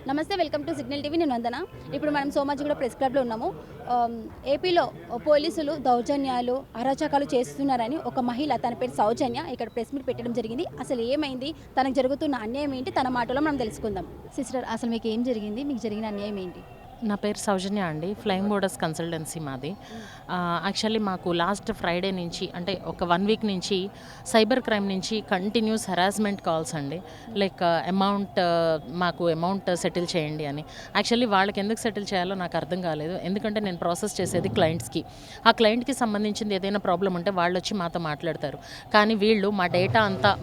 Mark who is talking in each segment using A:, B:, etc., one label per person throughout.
A: నమస్తే, welcome to signal TV. నేను వందన. ఇప్పుడు మనం సోమాజిగూడ ప్రెస్ క్లబ్లో ఉన్నాము. ఏపీలో పోలీసులు దౌర్జన్యాలు అరాచకాలు చేస్తున్నారని ఒక మహిళ, తన పేరు సౌజన్య, ఇక్కడ ప్రెస్ మీట్ పెట్టడం జరిగింది. అసలు ఏమైంది, తనకు జరుగుతున్న అన్యాయం ఏంటి, తన మాటలో మనం తెలుసుకుందాం. సిస్టర్, అసలు మీకు ఏం జరిగింది, మీకు జరిగిన అన్యాయం ఏంటి?
B: నా పేరు సౌజన్య అండి. ఫ్లయింగ్ బోర్డర్స్ కన్సల్టెన్సీ మాది. యాక్చువల్లీ మాకు లాస్ట్ ఫ్రైడే నుంచి, అంటే ఒక 1 వీక్ నుంచి సైబర్ క్రైమ్ నుంచి కంటిన్యూస్ హెరాస్మెంట్ కాల్స్ అండి. లైక్ మాకు అమౌంట్ సెటిల్ చేయండి అని. యాక్చువల్లీ వాళ్ళకి ఎందుకు సెటిల్ చేయాలో నాకు అర్థం కాలేదు. ఎందుకంటే నేను ప్రాసెస్ చేసేది క్లయింట్స్కి. ఆ క్లయింట్కి సంబంధించింది ఏదైనా ప్రాబ్లం ఉంటే వాళ్ళు వచ్చి మాతో మాట్లాడతారు. కానీ వీళ్ళు మా డేటా అంతా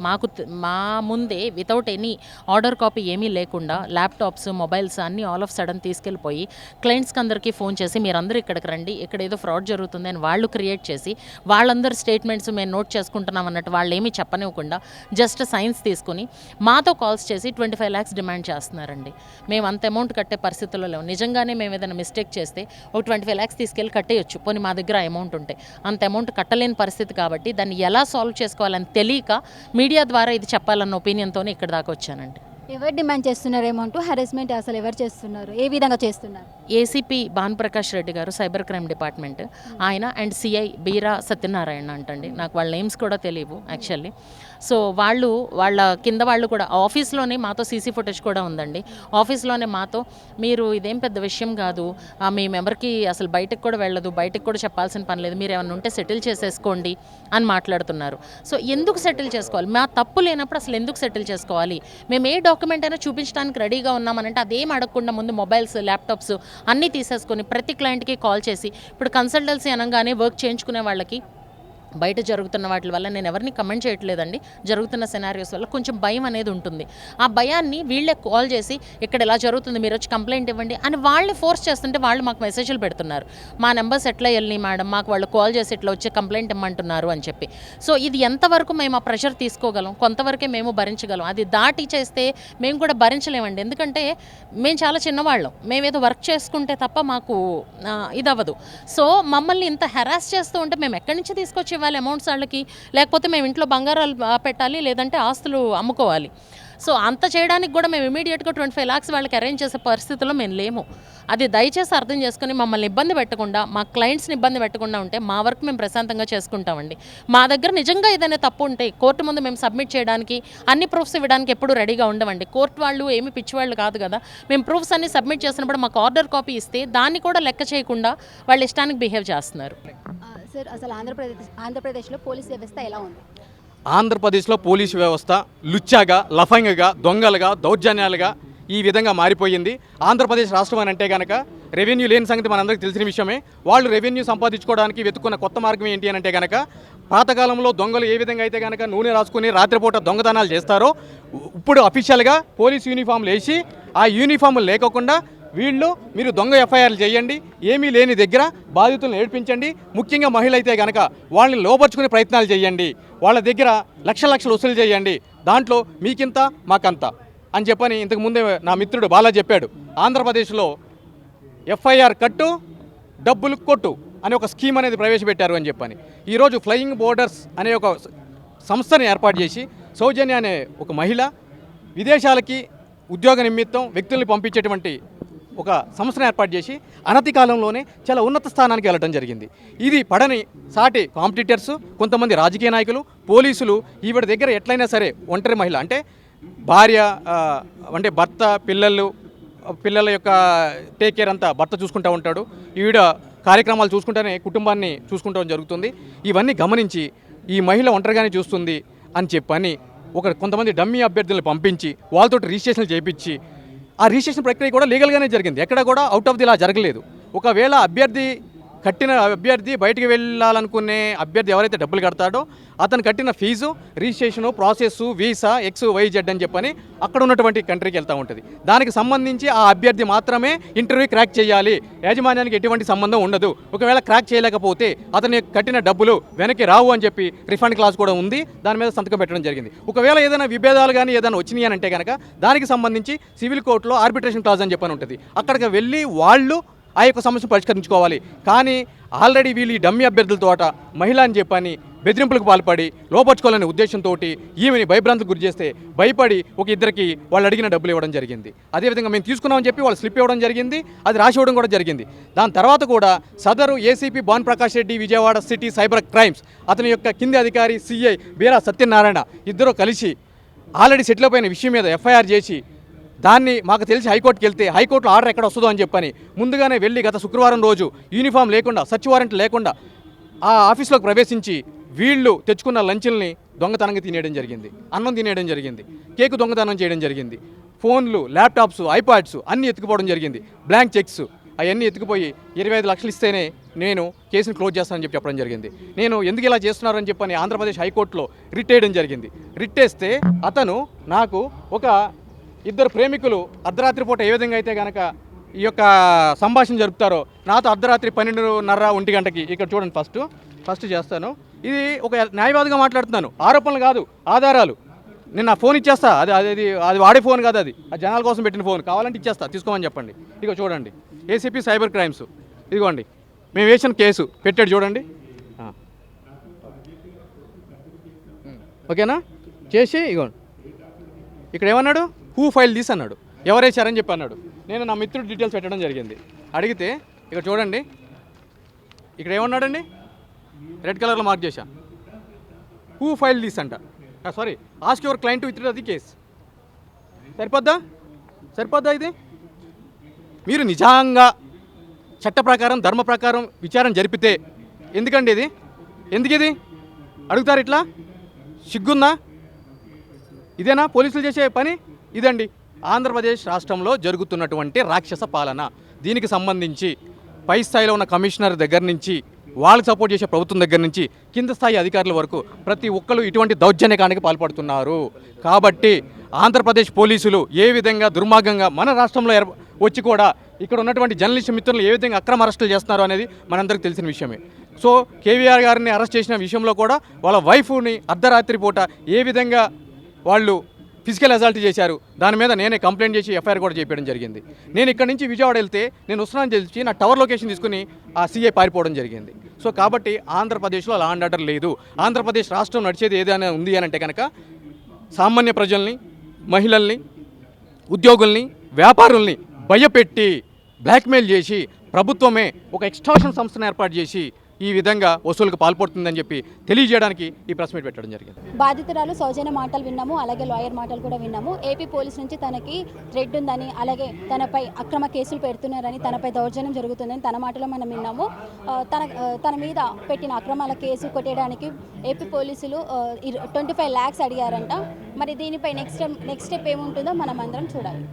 B: మా ముందే వితౌట్ ఎనీ ఆర్డర్ కాపీ ఏమీ లేకుండా ల్యాప్టాప్స్, మొబైల్స్ అన్నీ ఆల్ ఆఫ్ సడన్ తీసుకెళ్ళిపోయి క్లయింట్స్కి అందరికీ ఫోన్ చేసి మీరందరూ ఇక్కడికి రండి, ఇక్కడ ఏదో ఫ్రాడ్ జరుగుతుంది అని వాళ్ళు క్రియేట్ చేసి వాళ్ళందరూ స్టేట్మెంట్స్ మేము నోట్ చేసుకుంటున్నాం అన్నట్టు వాళ్ళు ఏమీ చెప్పనివ్వకుండా జస్ట్ సైన్స్ తీసుకుని మాతో కాల్స్ చేసి 25 lakhs డిమాండ్ చేస్తున్నారండి. మేము అంత అమౌంట్ కట్టే పరిస్థితుల్లో లేవు. నిజంగానే మేము ఏదైనా మిస్టేక్ చేస్తే ఒక 25 lakhs తీసుకెళ్ళి కట్టేయచ్చు, పోనీ మా దగ్గర అమౌంట్ ఉంటే. అంత అమౌంట్ కట్టలేని పరిస్థితి కాబట్టి దాన్ని ఎలా సాల్వ్ చేసుకోవాలని తెలియక మీడియా ద్వారా ఇది చెప్పాలన్న ఒపీనియన్తోనే ఇక్కడ దాకా వచ్చానండి.
A: ఎవరు డిమాండ్ చేస్తున్నారు అమౌంట్? హెరాస్మెంట్ అసలు ఎవరు చేస్తున్నారు, ఏ విధంగా చేస్తున్నారు?
B: ఏసీపీ భానుప్రకాష్ రెడ్డి గారు, సైబర్ క్రైమ్ డిపార్ట్మెంట్ ఆయన, అండ్ సిఐ బీరా సత్యనారాయణ అంటండి. నాకు వాళ్ళ నేమ్స్ కూడా తెలియవు యాక్చువల్లీ. సో వాళ్ళ కింద వాళ్ళు కూడా ఆఫీస్లోనే మాతో సీసీ ఫుటేజ్ కూడా ఉందండి. ఆఫీస్లోనే మాతో మీరు ఇదేం పెద్ద విషయం కాదు, మేము ఎవరికి అసలు బయటకు కూడా వెళ్ళదు, బయటకు కూడా చెప్పాల్సిన పని లేదు, మీరు ఏమైనా ఉంటే సెటిల్ చేసేసుకోండి అని మాట్లాడుతున్నారు. సో ఎందుకు సెటిల్ చేసుకోవాలి? మా తప్పు లేనప్పుడు అసలు ఎందుకు సెటిల్ చేసుకోవాలి? మేము ఏ డాక్యుమెంట్ అయినా చూపించడానికి రెడీగా ఉన్నామనంటే అదేం అడగకుండా ముందు మొబైల్స్, ల్యాప్టాప్స్ అన్నీ తీసేసుకొని ప్రతి క్లయింట్కి కాల్ చేసి, ఇప్పుడు కన్సల్టెన్సీ అనగానే వర్క్ చేయించుకునే వాళ్ళకి బయట జరుగుతున్న వాటి వల్ల నేను ఎవరిని కమెంట్ చేయట్లేదండి, జరుగుతున్న సినారియోస్ వల్ల కొంచెం భయం అనేది ఉంటుంది. ఆ భయాన్ని వీళ్ళే కాల్ చేసి ఇక్కడ ఎలా జరుగుతుంది, మీరు వచ్చి కంప్లైంట్ ఇవ్వండి అని వాళ్ళని ఫోర్స్ చేస్తుంటే వాళ్ళు మాకు మెసేజ్లు పెడుతున్నారు. మా నెంబర్స్ ఎట్లా వెళ్ళి మేడం, మాకు వాళ్ళు కాల్ చేసి ఇట్లా వచ్చి కంప్లైంట్ ఇమ్మంటున్నారు అని చెప్పి. సో ఇది ఎంతవరకు మేము ఆ ప్రెషర్ తీసుకోగలం, కొంతవరకే మేము భరించగలం. అది దాటి చేస్తే మేము కూడా భరించలేమండి. ఎందుకంటే మేము చాలా చిన్నవాళ్ళం, మేమేదో వర్క్ చేసుకుంటే తప్ప మాకు ఇది అవ్వదు. సో మమ్మల్ని ఇంత హెరాస్ చేస్తూ ఉంటే మేము ఎక్కడి నుంచి తీసుకొచ్చి ఇవ్వాలి అమౌంట్స్ వాళ్ళకి? లేకపోతే మేము ఇంట్లో బంగారాలు పెట్టాలి, లేదంటే ఆస్తులు అమ్ముకోవాలి. సో అంత చేయడానికి కూడా మేము ఇమీడియట్గా 25 lakhs వాళ్ళకి అరేంజ్ చేసే పరిస్థితుల్లో మేము లేము. అది దయచేసి అర్థం చేసుకుని మమ్మల్ని ఇబ్బంది పెట్టకుండా, మా క్లయింట్స్ని ఇబ్బంది పెట్టకుండా ఉంటే మా వర్క్ మేము ప్రశాంతంగా చేసుకుంటామండి. మా దగ్గర నిజంగా ఏదైనా తప్పు ఉంటే కోర్టు ముందు మేము సబ్మిట్ చేయడానికి, అన్ని ప్రూఫ్స్ ఇవ్వడానికి ఎప్పుడు రెడీగా ఉండవండి. కోర్టు వాళ్ళు ఏమి పిచ్చివాళ్ళు కాదు కదా. మేము ప్రూఫ్స్ అన్ని సబ్మిట్ చేసినప్పుడు మాకు ఆర్డర్ కాపీ ఇస్తే దాన్ని కూడా లెక్క చేయకుండా వాళ్ళ ఇష్టానికి బిహేవ్ చేస్తున్నారు.
A: సార్, అసలు ఆంధ్రప్రదేశ్లో పోలీస్ వ్యవస్థ ఎలా ఉంది?
C: ఆంధ్రప్రదేశ్లో పోలీసు వ్యవస్థ లుచ్చాగా, లఫంగగా, దొంగలుగా, దౌర్జన్యాలుగా ఈ విధంగా మారిపోయింది. ఆంధ్రప్రదేశ్ రాష్ట్రం అని అంటే కనుక రెవెన్యూ లేని సంగతి మనందరికీ తెలిసిన విషయమే. వాళ్ళు రెవెన్యూ సంపాదించుకోవడానికి వెతుక్కున్న కొత్త మార్గం ఏంటి అని అంటే కనుక, పాతకాలంలో దొంగలు ఏ విధంగా అయితే కనుక నూనె రాసుకుని రాత్రిపూట దొంగతనాలు చేస్తారో, ఇప్పుడు అఫీషియల్గా పోలీస్ యూనిఫామ్లు వేసి ఆ యూనిఫామ్లు లేకోకుండా వీళ్ళు మీరు దొంగ ఎఫ్ఐఆర్లు చేయండి, ఏమీ లేని దగ్గర బాధితులను ఏడ్పించండి, ముఖ్యంగా మహిళ అయితే కనుక వాళ్ళని లోపరుచుకునే ప్రయత్నాలు చేయండి, వాళ్ళ దగ్గర లక్షలు వసూలు చేయండి, దాంట్లో మీకింత మాకంత అని చెప్పని ఇంతకుముందే నా మిత్రుడు బాలా చెప్పాడు. ఆంధ్రప్రదేశ్లో ఎఫ్ఐఆర్ కట్టు, డబ్బులు కొట్టు అనే ఒక స్కీమ్ అనేది ప్రవేశపెట్టారు అని చెప్పని ఈరోజు ఫ్లయింగ్ బోర్డర్స్ అనే ఒక సంస్థని ఏర్పాటు చేసి, సౌజన్య అనే ఒక మహిళ విదేశాలకి ఉద్యోగ నిమిత్తం వ్యక్తుల్ని పంపించేటువంటి ఒక సంస్థను ఏర్పాటు చేసి అనతి కాలంలోనే చాలా ఉన్నత స్థానానికి వెళ్ళడం జరిగింది. ఇది పడని సాటి కాంపిటీటర్స్, కొంతమంది రాజకీయ నాయకులు, పోలీసులు ఈవిడ దగ్గర ఎట్లయినా సరే ఒంటరి మహిళ అంటే భార్య, అంటే భర్త, పిల్లల యొక్క టేక్ కేర్ అంతా భర్త చూసుకుంటూ ఉంటాడు, ఈవిడ కార్యక్రమాలు చూసుకుంటూనే కుటుంబాన్ని చూసుకుంటూ జరుగుతుంది. ఇవన్నీ గమనించి ఈ మహిళ ఒంటరిగానే చూస్తుంది అని చెప్పని కొంతమంది డమ్మీ అభ్యర్థులను పంపించి వాళ్ళతో రిజిస్ట్రేషన్లు చేయించి, ఆ రిజిస్ట్రేషన్ ప్రక్రియ కూడా లీగల్గానే జరిగింది, ఎక్కడ కూడా అవుట్ ఆఫ్ ది లా జరగలేదు. ఒకవేళ కట్టిన అభ్యర్థి బయటికి వెళ్ళాలనుకునే అభ్యర్థి ఎవరైతే డబ్బులు కడతాడో అతను కట్టిన fee, registration, process, visa, XYZ అని చెప్పని అక్కడ ఉన్నటువంటి కంట్రీకి వెళ్తూ ఉంటుంది. దానికి సంబంధించి ఆ అభ్యర్థి మాత్రమే ఇంటర్వ్యూ క్రాక్ చేయాలి, యాజమాన్యానికి ఎటువంటి సంబంధం ఉండదు. ఒకవేళ క్రాక్ చేయలేకపోతే అతని కట్టిన డబ్బులు వెనక్కి రావు అని చెప్పి రిఫండ్ క్లాస్ కూడా ఉంది, దాని మీద సంతకం పెట్టడం జరిగింది. ఒకవేళ ఏదైనా విభేదాలు కానీ ఏదైనా వచ్చినాయి అని అంటే కనుక దానికి సంబంధించి సివిల్ కోర్టులో ఆర్బిట్రేషన్ క్లాస్ అని చెప్పని ఉంటుంది. అక్కడికి వెళ్ళి వాళ్ళు ఆ యొక్క సమస్యను పరిష్కరించుకోవాలి. కానీ ఆల్రెడీ వీళ్ళు ఈ డమ్మీ అభ్యర్థులతోట మహిళ అని చెప్పని బెదిరింపులకు పాల్పడి లోపరుచుకోవాలనే ఉద్దేశంతో ఈమెని భయభ్రాంతులకు గురి చేస్తే భయపడి ఒక ఇద్దరికి వాళ్ళు అడిగిన డబ్బులు ఇవ్వడం జరిగింది. అదేవిధంగా మేము తీసుకున్నామని చెప్పి వాళ్ళు స్లిప్ ఇవ్వడం జరిగింది, అది రాసి ఇవ్వడం కూడా జరిగింది. దాని తర్వాత కూడా సదరు ACP Bhan Prakash Reddy Vijayawada city cyber crimes అతని యొక్క కింది అధికారి సిఐ బీరా సత్యనారాయణ ఇద్దరు కలిసి ఆల్రెడీ సెటిల్ అయిపోయిన విషయం మీద ఎఫ్ఐఆర్ చేసి దాన్ని మాకు తెలిసి హైకోర్టుకి వెళ్తే హైకోర్టులో ఆర్డర్ ఎక్కడ వస్తుందో అని చెప్పని ముందుగానే వెళ్ళి గత శుక్రవారం రోజు యూనిఫామ్ లేకుండా సర్చ్ వారెంట్ లేకుండా ఆ ఆఫీస్లోకి ప్రవేశించి వీళ్ళు తెచ్చుకున్న లంచ్ల్ని దొంగతనంగా తినేయడం జరిగింది, అన్నం తినేయడం జరిగింది, కేకు దొంగతనం చేయడం జరిగింది, ఫోన్లు, ల్యాప్టాప్స్, ఐపాడ్స్ అన్నీ ఎత్తుకుపోవడం జరిగింది, బ్లాంక్ చెక్స్ అవన్నీ ఎత్తుకుపోయి 25 లక్షలు ఇస్తేనే నేను కేసును క్లోజ్ చేస్తానని చెప్పి చెప్పడం జరిగింది. నేను ఎందుకు ఇలా చేస్తున్నారని చెప్పని ఆంధ్రప్రదేశ్ హైకోర్టులో రిట్ వేయడం జరిగింది. రిట్ వేస్తే అతను నాకు ఒక ఇద్దరు ప్రేమికులు అర్ధరాత్రి పూట ఏ విధంగా అయితే కనుక ఈ యొక్క సంభాషణ జరుపుతారో నాతో అర్ధరాత్రి 12:30 1 గంటకి ఇక్కడ చూడండి ఫస్ట్ చేస్తాను. ఇది ఒక న్యాయవాదిగా మాట్లాడుతున్నాను, ఆరోపణలు కాదు ఆధారాలు. నేను నా ఫోన్ ఇచ్చేస్తా, అది వాడే ఫోన్ కాదు, అది జనాల కోసం పెట్టిన ఫోన్, కావాలంటే ఇచ్చేస్తా, తీసుకోమని చెప్పండి. ఇదిగో చూడండి ఏసీపీ సైబర్ క్రైమ్స్, ఇదిగోండి మేము వేసిన కేసు పెట్టాడు చూడండి. ఓకేనా చేసి ఇగోండి ఇక్కడ ఏమన్నాడు, హూ ఫైల్ తీసి అన్నాడు, ఎవరేసారని చెప్పి అన్నాడు. నేను నా మిత్రుడు డీటెయిల్స్ పెట్టడం జరిగింది. అడిగితే ఇక్కడ చూడండి ఇక్కడ ఏమన్నాడండి, రెడ్ కలర్లో మార్క్ చేశా, హూ ఫైల్ తీసి అంట, sorry ask your client with the case. సరిపోద్దా ఇది? మీరు నిజంగా చట్ట ప్రకారం ధర్మ ప్రకారం విచారణ జరిపితే ఎందుకండి ఇది, ఎందుకు ఇది అడుగుతారు? ఇట్లా సిగ్గుందా? ఇదేనా పోలీసులు చేసే పని? ఇదండి ఆంధ్రప్రదేశ్ రాష్ట్రంలో జరుగుతున్నటువంటి రాక్షస పాలన. దీనికి సంబంధించి పై స్థాయిలో ఉన్న కమిషనర్ దగ్గర నుంచి వాళ్ళకి సపోర్ట్ చేసే ప్రభుత్వం దగ్గర నుంచి కింద స్థాయి అధికారుల వరకు ప్రతి ఒక్కరు ఇటువంటి దౌర్జన్యకానికి పాల్పడుతున్నారు. కాబట్టి ఆంధ్రప్రదేశ్ పోలీసులు ఏ విధంగా దుర్మార్గంగా మన రాష్ట్రంలో వచ్చి కూడా ఇక్కడ ఉన్నటువంటి జర్నలిస్ట్ మిత్రులు ఏ విధంగా అక్రమ అరెస్టులు చేస్తున్నారో అనేది మనందరికీ తెలిసిన విషయమే. సో కేవీఆర్ గారిని అరెస్ట్ చేసిన విషయంలో కూడా వాళ్ళ వైఫ్ని అర్ధరాత్రి పూట ఏ విధంగా వాళ్ళు ఫిజికల్ అసాల్ట్ చేశారు, దాని మీద నేనే కంప్లైంట్ చేసి ఎఫ్ఐఆర్ కూడా చేయడం జరిగింది. నేను ఇక్కడ నుంచి విజయవాడ వెళ్తే నేను వస్తున్నానని తెలిసి నా టవర్ లొకేషన్ తీసుకుని ఆ సీఐ పారిపోవడం జరిగింది. సో కాబట్టి ఆంధ్రప్రదేశ్లో లా అండ్ ఆర్డర్ లేదు. ఆంధ్రప్రదేశ్ రాష్ట్రం నడిచేది ఏదైనా ఉంది అని అంటే కనుక సామాన్య ప్రజల్ని, మహిళల్ని, ఉద్యోగుల్ని, వ్యాపారుల్ని భయపెట్టి బ్లాక్మెయిల్ చేసి ప్రభుత్వమే ఒక ఎక్స్టార్షన్ సంస్థను ఏర్పాటు చేసి ఈ విధంగా వసూలుకు పాల్పడుతుందని చెప్పి తెలియజేయడానికి ఈ ప్రెస్ మీట్ పెట్టడం జరిగింది.
A: బాధితురాలు సౌజన్య మాటలు విన్నాము, అలాగే లాయర్ మాటలు కూడా విన్నాము. ఏపీ పోలీస్ నుంచి తనకి థ్రెడ్ ఉందని, అలాగే తనపై అక్రమ కేసులు పెడుతున్నారని, తనపై దౌర్జన్యం జరుగుతుందని తన మాటలో మనం విన్నాము. తన మీద పెట్టిన అక్రమాల కేసు కొట్టేయడానికి ఏపీ పోలీసులు 25 lakhs అడిగారంట. మరి దీనిపై నెక్స్ట్ స్టెప్ ఏముంటుందో మనం అందరం చూడాలి.